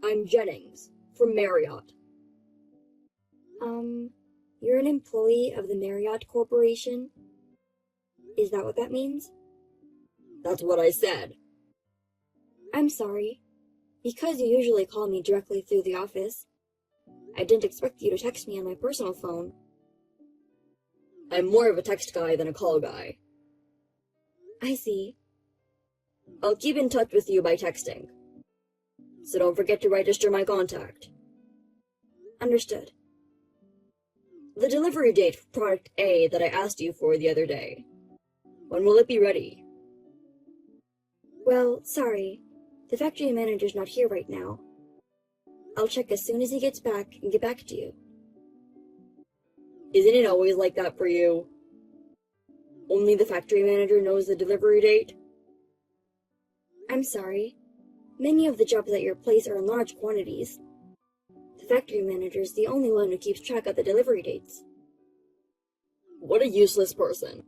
I'm Jennings, from Marriott. You're an employee of the Marriott Corporation? Is that what that means? That's what I said. I'm sorry. Because you usually call me directly through the office, I didn't expect you to text me on my personal phone. I'm more of a text guy than a call guy. I see. I'll keep in touch with you by texting. So don't forget to register my contact. Understood. The delivery date for product A that I asked you for the other day. When will it be ready? Well, sorry. The factory manager's not here right now. I'll check as soon as he gets back and get back to you. Isn't it always like that for you? Only the factory manager knows the delivery date? I'm sorry. Many of the jobs at your place are in large quantities. The factory manager's the only one who keeps track of the delivery dates. What a useless person.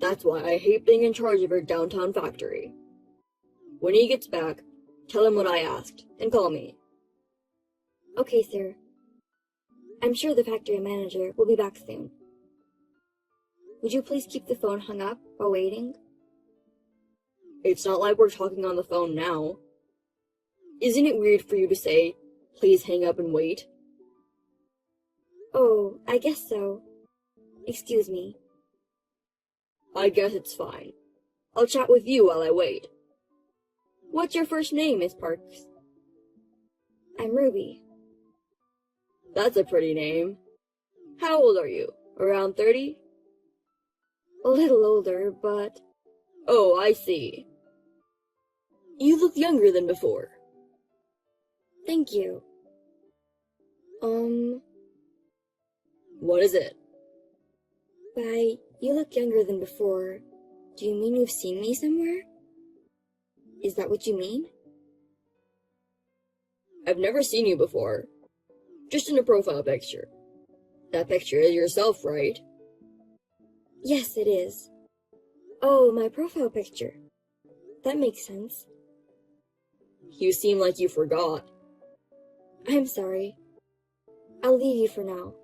That's why I hate being in charge of your downtown factory. When he gets back, tell him what I asked, and call me. Okay, sir. I'm sure the factory manager will be back soon. Would you please keep the phone hung up while waiting? It's not like we're talking on the phone now. Isn't it weird for you to say, please hang up and wait? Oh, I guess so. Excuse me. I guess it's fine. I'll chat with you while I wait. What's your first name, Miss Parks? I'm Ruby. That's a pretty name. How old are you? Around 30? A little older, but... Oh, I see. You look younger than before. Thank you. What is it? By you look younger than before, do you mean you've seen me somewhere? Is that what you mean? I've never seen you before. Just in a profile picture. That picture is yourself, right? Yes, it is. Oh, my profile picture. That makes sense. You seem like you forgot. I'm sorry. I'll leave you for now.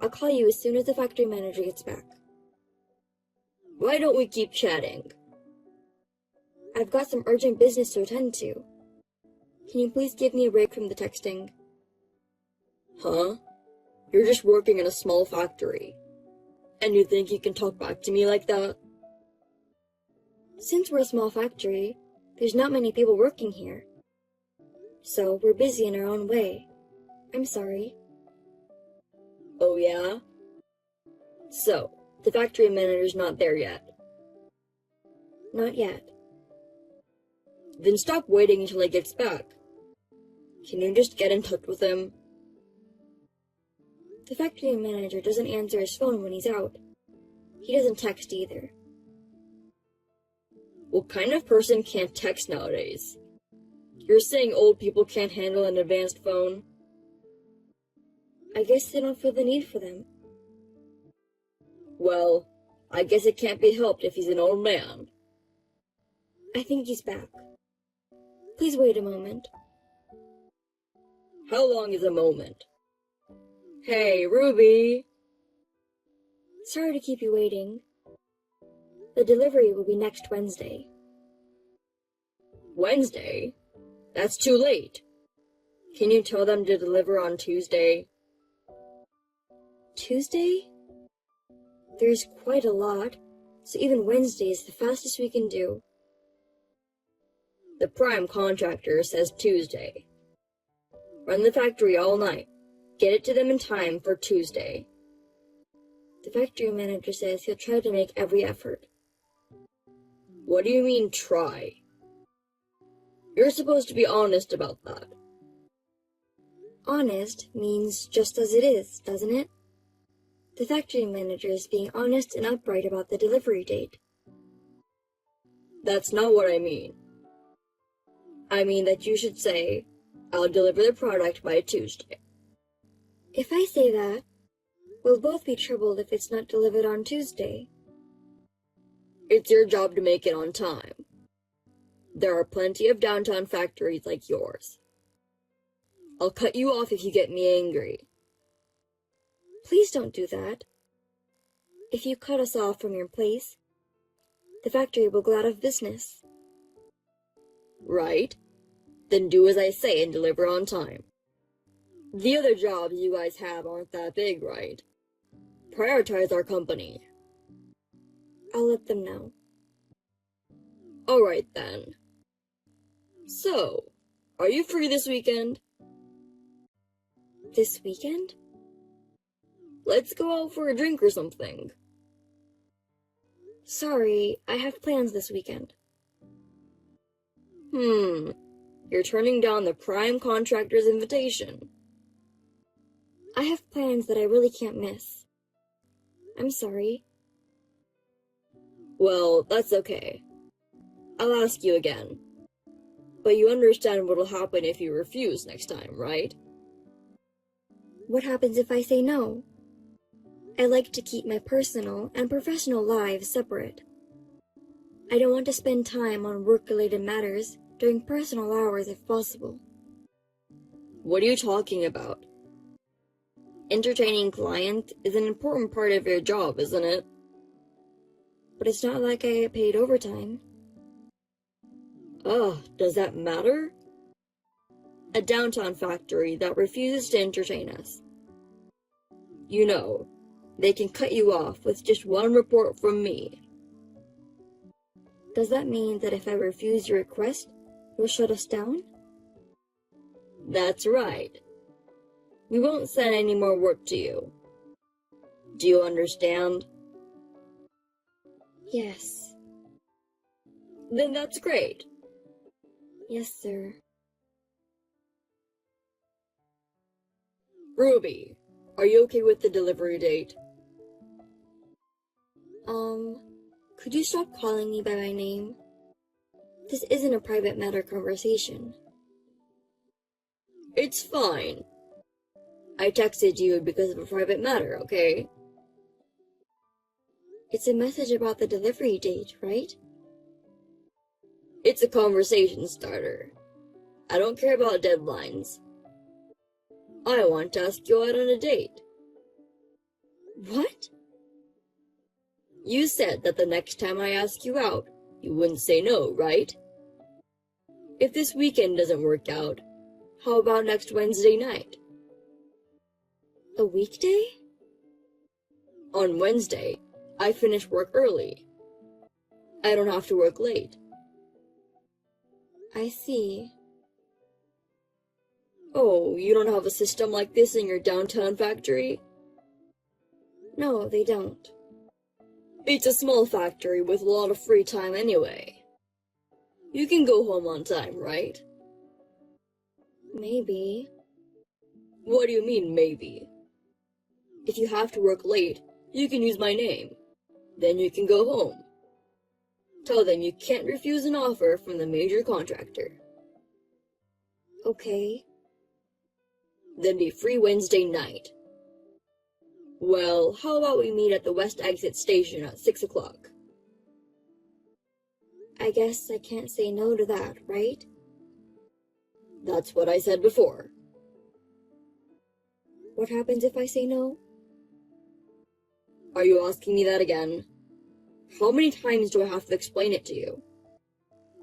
I'll call you as soon as the factory manager gets back. Why don't we keep chatting? I've got some urgent business to attend to. Can you please give me a break from the texting? Huh? You're just working in a small factory. And you think you can talk back to me like that? Since we're a small factory, there's not many people working here. So we're busy in our own way. I'm sorry. Oh yeah? So, the factory manager's not there yet? Not yet. Then stop waiting until he gets back. Can you just get in touch with him? The factory manager doesn't answer his phone when he's out. He doesn't text either. What kind of person can't text nowadays? You're saying old people can't handle an advanced phone? I guess they don't feel the need for them. Well, I guess it can't be helped if he's an old man. I think he's back. Please wait a moment. How long is a moment? Hey, Ruby! Sorry to keep you waiting. The delivery will be next Wednesday. Wednesday? That's too late. Can you tell them to deliver on Tuesday? Tuesday? There's quite a lot, so even Wednesday is the fastest we can do. The prime contractor says Tuesday. Run the factory all night. Get it to them in time for Tuesday. The factory manager says he'll try to make every effort. What do you mean, try? You're supposed to be honest about that. Honest means just as it is, doesn't it? The factory manager is being honest and upright about the delivery date. That's not what I mean. I mean that you should say, I'll deliver the product by Tuesday. If I say that, we'll both be troubled if it's not delivered on Tuesday. It's your job to make it on time. There are plenty of downtown factories like yours. I'll cut you off if you get me angry. Please don't do that. If you cut us off from your place, the factory will go out of business. Right? Then do as I say and deliver on time. The other jobs you guys have aren't that big, right? Prioritize our company. I'll let them know. Alright then. So, are you free this weekend? This weekend? Let's go out for a drink or something. Sorry, I have plans this weekend. You're turning down the prime contractor's invitation. I have plans that I really can't miss. I'm sorry. Well, that's okay. I'll ask you again. But you understand what'll happen if you refuse next time, right? What happens if I say no? I like to keep my personal and professional lives separate. I don't want to spend time on work-related matters during personal hours if possible. What are you talking about? Entertaining clients is an important part of your job, isn't it? But it's not like I get paid overtime. Does that matter? A downtown factory that refuses to entertain us. You know, they can cut you off with just one report from me. Does that mean that if I refuse your request, you'll shut us down? That's right. We won't send any more work to you. Do you understand? Yes. Then that's great. Yes, sir. Ruby, are you okay with the delivery date? Could you stop calling me by my name? This isn't a private matter conversation. It's fine. I texted you because of a private matter, okay? It's a message about the delivery date, right? It's a conversation starter. I don't care about deadlines. I want to ask you out on a date. What? You said that the next time I ask you out, you wouldn't say no, right? If this weekend doesn't work out, how about next Wednesday night? A weekday? On Wednesday, I finish work early. I don't have to work late. I see. Oh, you don't have a system like this in your downtown factory? No, they don't. It's a small factory with a lot of free time anyway. You can go home on time, right? Maybe. What do you mean, maybe? If you have to work late, you can use my name. Then you can go home. Tell them you can't refuse an offer from the major contractor. Okay. Then be free Wednesday night. Well, how about we meet at the West Exit Station at 6 o'clock? I guess I can't say no to that, right? That's what I said before. What happens if I say no? Are you asking me that again? How many times do I have to explain it to you?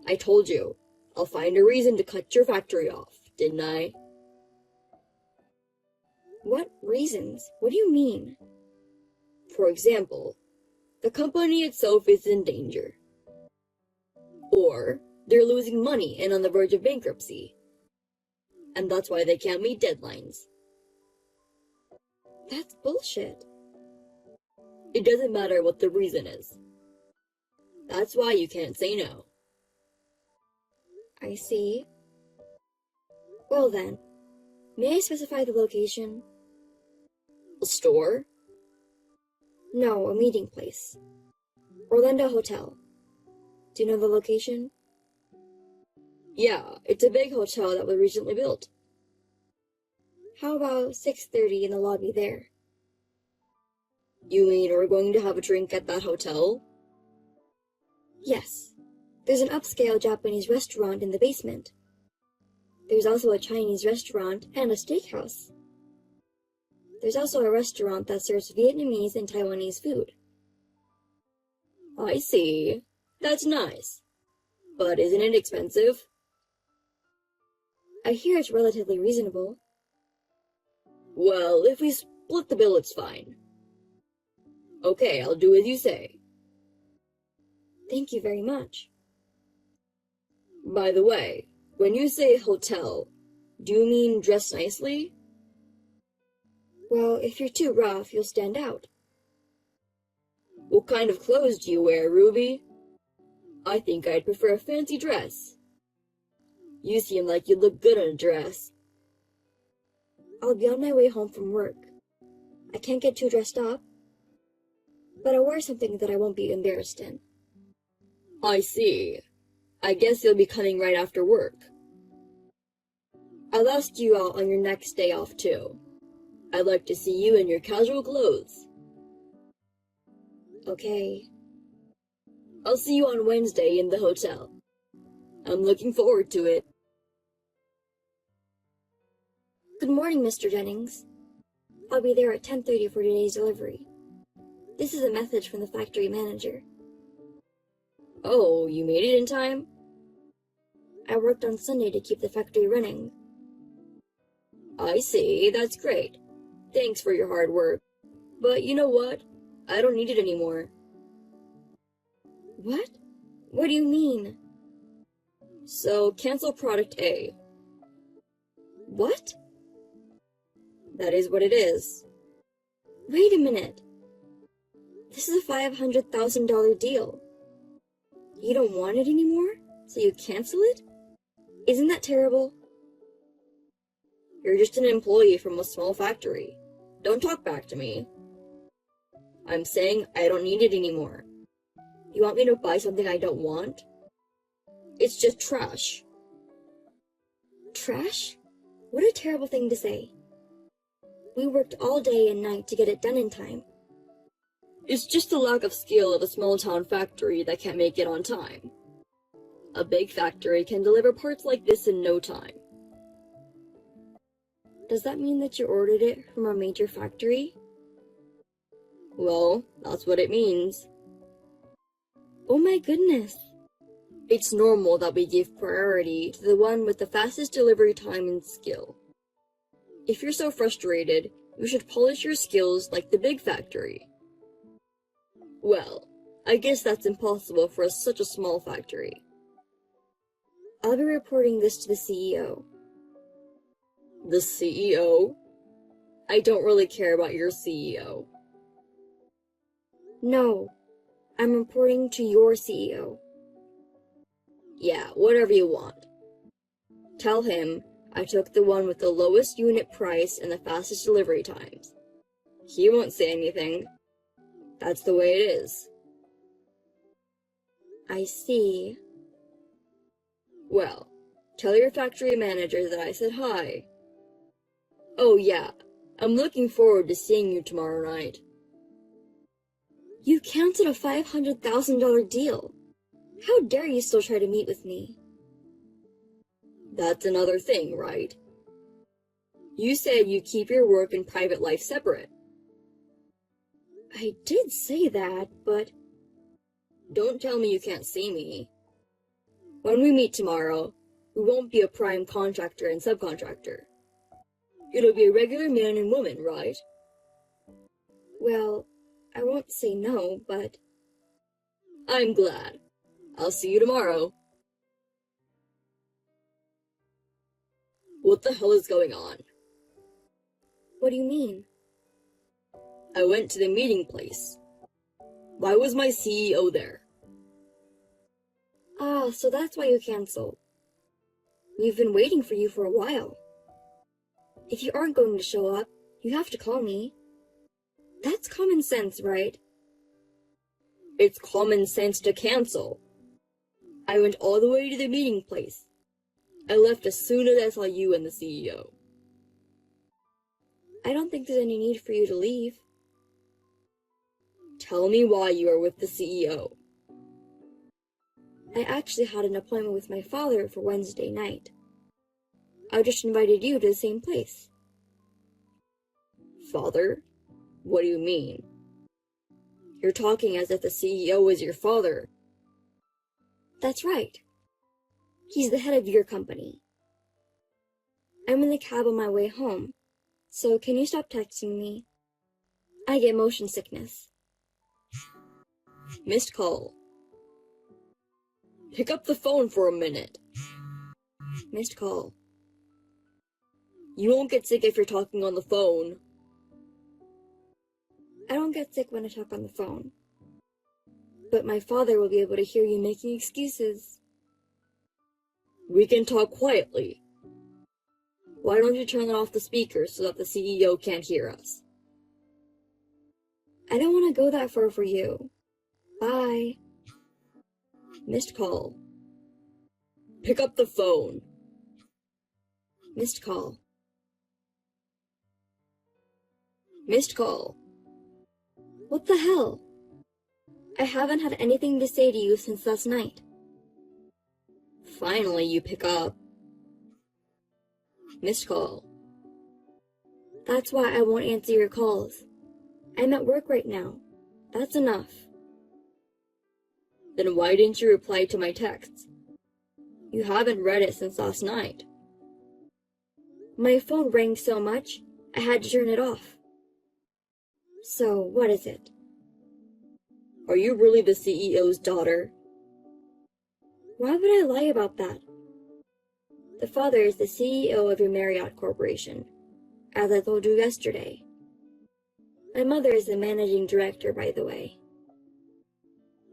I told you, I'll find a reason to cut your factory off, didn't I? What reasons? What do you mean? For example, the company itself is in danger. Or they're losing money and on the verge of bankruptcy. And that's why they can't meet deadlines. That's bullshit. It doesn't matter what the reason is. That's why you can't say no. I see. Well then, may I specify the location? A store? No, a meeting place. Orlando Hotel. Do you know the location? Yeah, it's a big hotel that was recently built. How about 6:30 in the lobby there? You mean we're going to have a drink at that hotel? Yes. There's an upscale Japanese restaurant in the basement. There's also a Chinese restaurant and a steakhouse. There's also a restaurant that serves Vietnamese and Taiwanese food. I see. That's nice. But isn't it expensive? I hear it's relatively reasonable. Well, if we split the bill, it's fine. Okay, I'll do as you say. Thank you very much. By the way, when you say hotel, do you mean dress nicely? Well, if you're too rough, you'll stand out. What kind of clothes do you wear, Ruby? I think I'd prefer a fancy dress. You seem like you'd look good in a dress. I'll be on my way home from work. I can't get too dressed up, but I'll wear something that I won't be embarrassed in. I see. I guess you'll be coming right after work. I'll ask you out on your next day off, too. I'd like to see you in your casual clothes. Okay. I'll see you on Wednesday in the hotel. I'm looking forward to it. Good morning, Mr. Jennings. I'll be there at 10:30 for today's delivery. This is a message from the factory manager. Oh, you made it in time? I worked on Sunday to keep the factory running. I see, that's great. Thanks for your hard work. But you know what? I don't need it anymore. What? What do you mean? So, cancel product A. What? That is what it is. Wait a minute. This is a $500,000 deal. You don't want it anymore, so you cancel it? Isn't that terrible? You're just an employee from a small factory. Don't talk back to me. I'm saying I don't need it anymore. You want me to buy something I don't want? It's just trash. Trash? What a terrible thing to say. We worked all day and night to get it done in time. It's just the lack of skill of a small-town factory that can't make it on time. A big factory can deliver parts like this in no time. Does that mean that you ordered it from a major factory? Well, that's what it means. Oh my goodness. It's normal that we give priority to the one with the fastest delivery time and skill. If you're so frustrated, you should polish your skills like the big factory. Well, I guess that's impossible for such a small factory. I'll be reporting this to the CEO. The CEO? I don't really care about your CEO. No, I'm reporting to your CEO. Yeah, whatever you want. Tell him I took the one with the lowest unit price and the fastest delivery times. He won't say anything. That's the way it is. I see. Well, tell your factory manager that I said hi. Oh yeah, I'm looking forward to seeing you tomorrow night. You canceled a $500,000 deal. How dare you still try to meet with me? That's another thing, right? You said you keep your work and private life separate. I did say that, but... Don't tell me you can't see me. When we meet tomorrow, we won't be a prime contractor and subcontractor. It'll be a regular man and woman, right? Well, I won't say no, but... I'm glad. I'll see you tomorrow. What the hell is going on? What do you mean? I went to the meeting place. Why was my CEO there? Ah, so that's why you canceled. We've been waiting for you for a while. If you aren't going to show up, you have to call me. That's common sense, right? It's common sense to cancel. I went all the way to the meeting place. I left as soon as I saw you and the CEO. I don't think there's any need for you to leave. Tell me why you are with the CEO. I actually had an appointment with my father for Wednesday night. I just invited you to the same place. Father? What do you mean? You're talking as if the CEO is your father. That's right. He's the head of your company. I'm in the cab on my way home, so can you stop texting me? I get motion sickness. Missed call. Pick up the phone for a minute. Missed call. You won't get sick if you're talking on the phone. I don't get sick when I talk on the phone. But my father will be able to hear you making excuses. We can talk quietly. Why don't you turn off the speaker so that the CEO can't hear us? I don't want to go that far for you. Bye. Missed call. Pick up the phone. Missed call. Missed call. What the hell? I haven't had anything to say to you since last night. Finally, you pick up. Missed call. That's why I won't answer your calls. I'm at work right now. That's enough. Then why didn't you reply to my texts? You haven't read it since last night. My phone rang so much, I had to turn it off. So, what is it? Are you really the CEO's daughter? Why would I lie about that? The father is the CEO of your Marriott Corporation, as I told you yesterday. My mother is the managing director, by the way.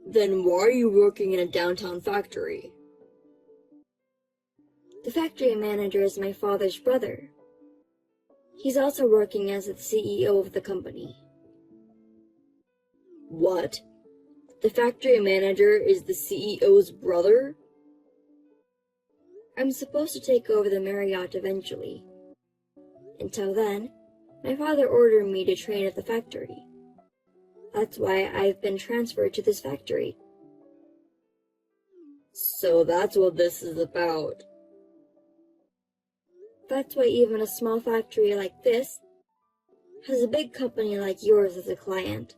Then why are you working in a downtown factory? The factory manager is my father's brother. He's also working as the CEO of the company. What? The factory manager is the CEO's brother? I'm supposed to take over the Marriott eventually. Until then, my father ordered me to train at the factory. That's why I've been transferred to this factory. So that's what this is about. That's why even a small factory like this has a big company like yours as a client.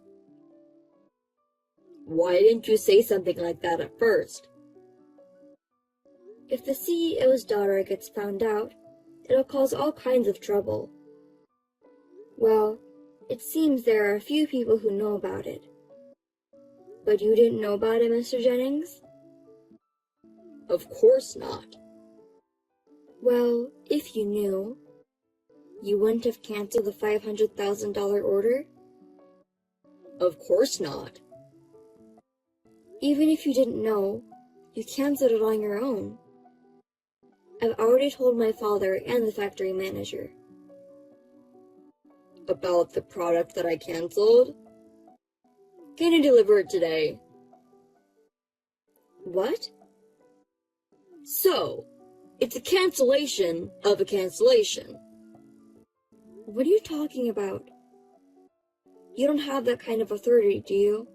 Why didn't you say something like that at first? If the CEO's daughter gets found out, it'll cause all kinds of trouble. Well, it seems there are a few people who know about it. But you didn't know about it, Mr. Jennings? Of course not. Well, if you knew, you wouldn't have canceled the $500,000 order? Of course not. Even if you didn't know, you canceled it on your own. I've already told my father and the factory manager. About the product that I canceled? Can you deliver it today? What? So, it's a cancellation of a cancellation. What are you talking about? You don't have that kind of authority, do you?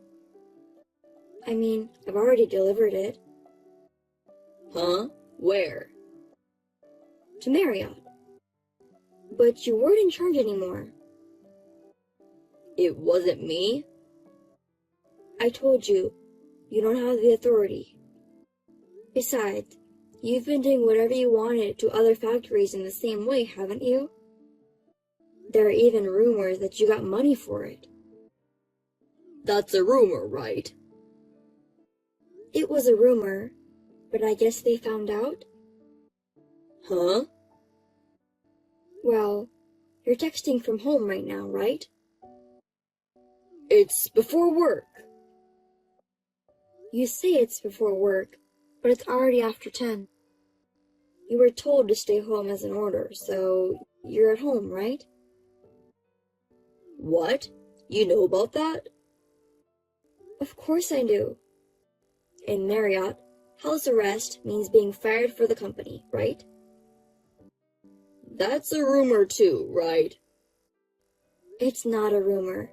I mean, I've already delivered it. Huh? Where? To Marriott. But you weren't in charge anymore. It wasn't me? I told you, you don't have the authority. Besides, you've been doing whatever you wanted to other factories in the same way, haven't you? There are even rumors that you got money for it. That's a rumor, right? It was a rumor, but I guess they found out? Huh? Well, you're texting from home right now, right? It's before work. You say it's before work, but it's already after 10. You were told to stay home as an order, so you're at home, right? What? You know about that? Of course I do. In Marriott, house arrest means being fired for the company, right? That's a rumor too, right? It's not a rumor.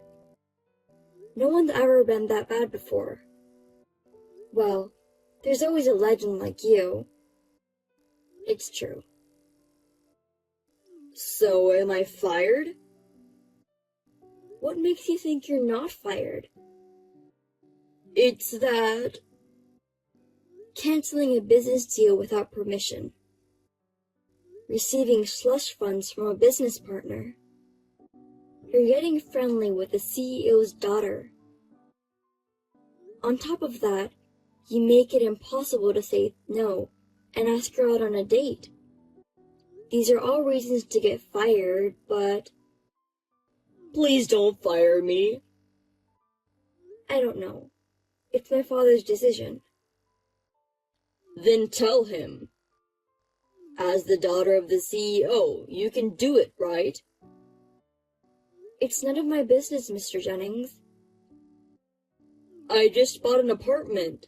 No one's ever been that bad before. Well, there's always a legend like you. It's true. So am I fired? What makes you think you're not fired? It's that... Canceling a business deal without permission. Receiving slush funds from a business partner. You're getting friendly with the CEO's daughter. On top of that, you make it impossible to say no and ask her out on a date. These are all reasons to get fired, but... Please don't fire me. I don't know. It's my father's decision. Then tell him. As the daughter of the CEO, you can do it, right? It's none of my business, Mr. Jennings. I just bought an apartment.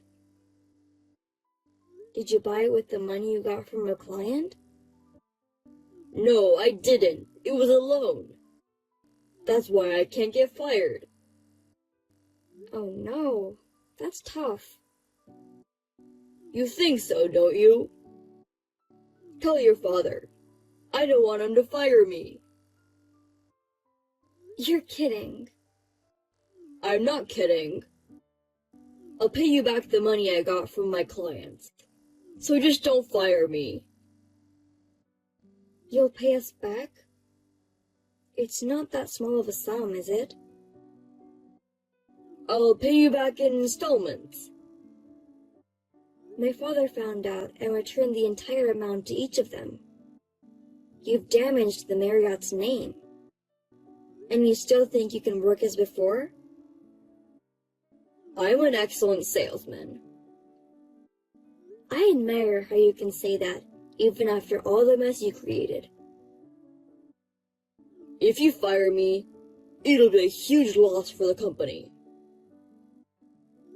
Did you buy it with the money you got from a client? No, I didn't. It was a loan. That's why I can't get fired. Oh no, that's tough. You think so, don't you? Tell your father. I don't want him to fire me. You're kidding. I'm not kidding. I'll pay you back the money I got from my clients. So just don't fire me. You'll pay us back? It's not that small of a sum, is it? I'll pay you back in installments. My father found out and returned the entire amount to each of them. You've damaged the Marriott's name. And you still think you can work as before? I'm an excellent salesman. I admire how you can say that, even after all the mess you created. If you fire me, it'll be a huge loss for the company.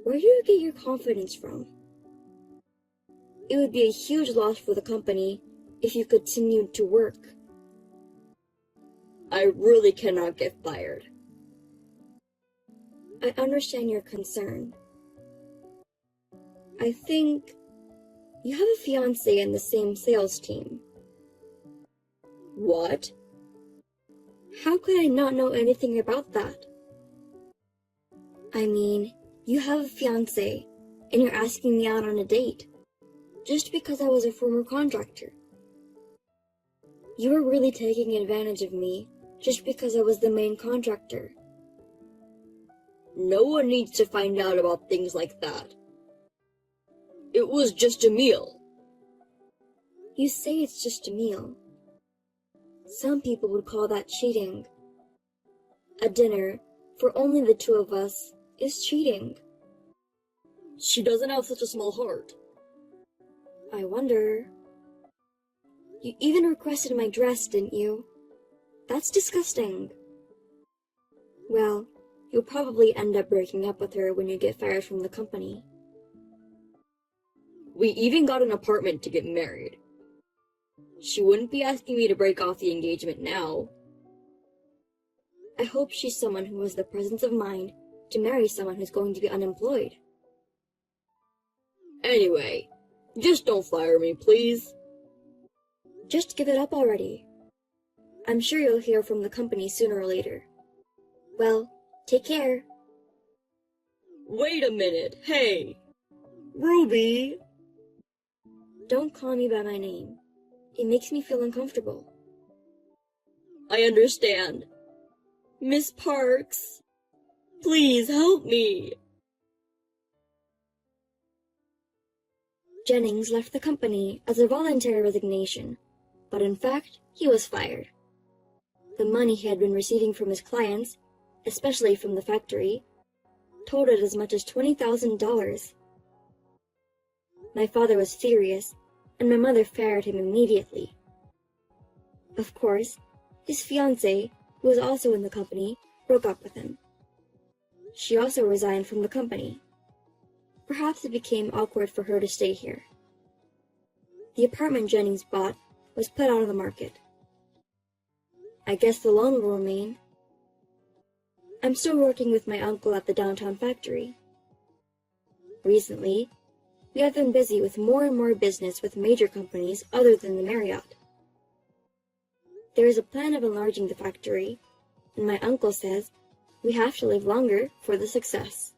Where do you get your confidence from? It would be a huge loss for the company if you continued to work. I really cannot get fired. I understand your concern. I think you have a fiancé in the same sales team. What? How could I not know anything about that? I mean, you have a fiancé, and you're asking me out on a date, just because I was a former contractor. You were really taking advantage of me, just because I was the main contractor. No one needs to find out about things like that. It was just a meal. You say it's just a meal. Some people would call that cheating. A dinner, for only the two of us, is cheating. She doesn't have such a small heart. I wonder. You even requested my dress, didn't you? That's disgusting. Well, you'll probably end up breaking up with her when you get fired from the company. We even got an apartment to get married. She wouldn't be asking me to break off the engagement now. I hope she's someone who has the presence of mind to marry someone who's going to be unemployed. Anyway, just don't fire me, please. Just give it up already. I'm sure you'll hear from the company sooner or later. Well, take care. Wait a minute, hey! Ruby! Don't call me by my name. It makes me feel uncomfortable. I understand. Miss Parks, please help me. Jennings left the company as a voluntary resignation, but in fact, he was fired. The money he had been receiving from his clients, especially from the factory, totaled as much as $20,000. My father was furious, and my mother fired him immediately. Of course, his fiancée, who was also in the company, broke up with him. She also resigned from the company. Perhaps it became awkward for her to stay here. The apartment Jennings bought was put out on the market. I guess the loan will remain. I'm still working with my uncle at the downtown factory. Recently, we have been busy with more and more business with major companies other than the Marriott. There is a plan of enlarging the factory, and my uncle says we have to live longer for the success.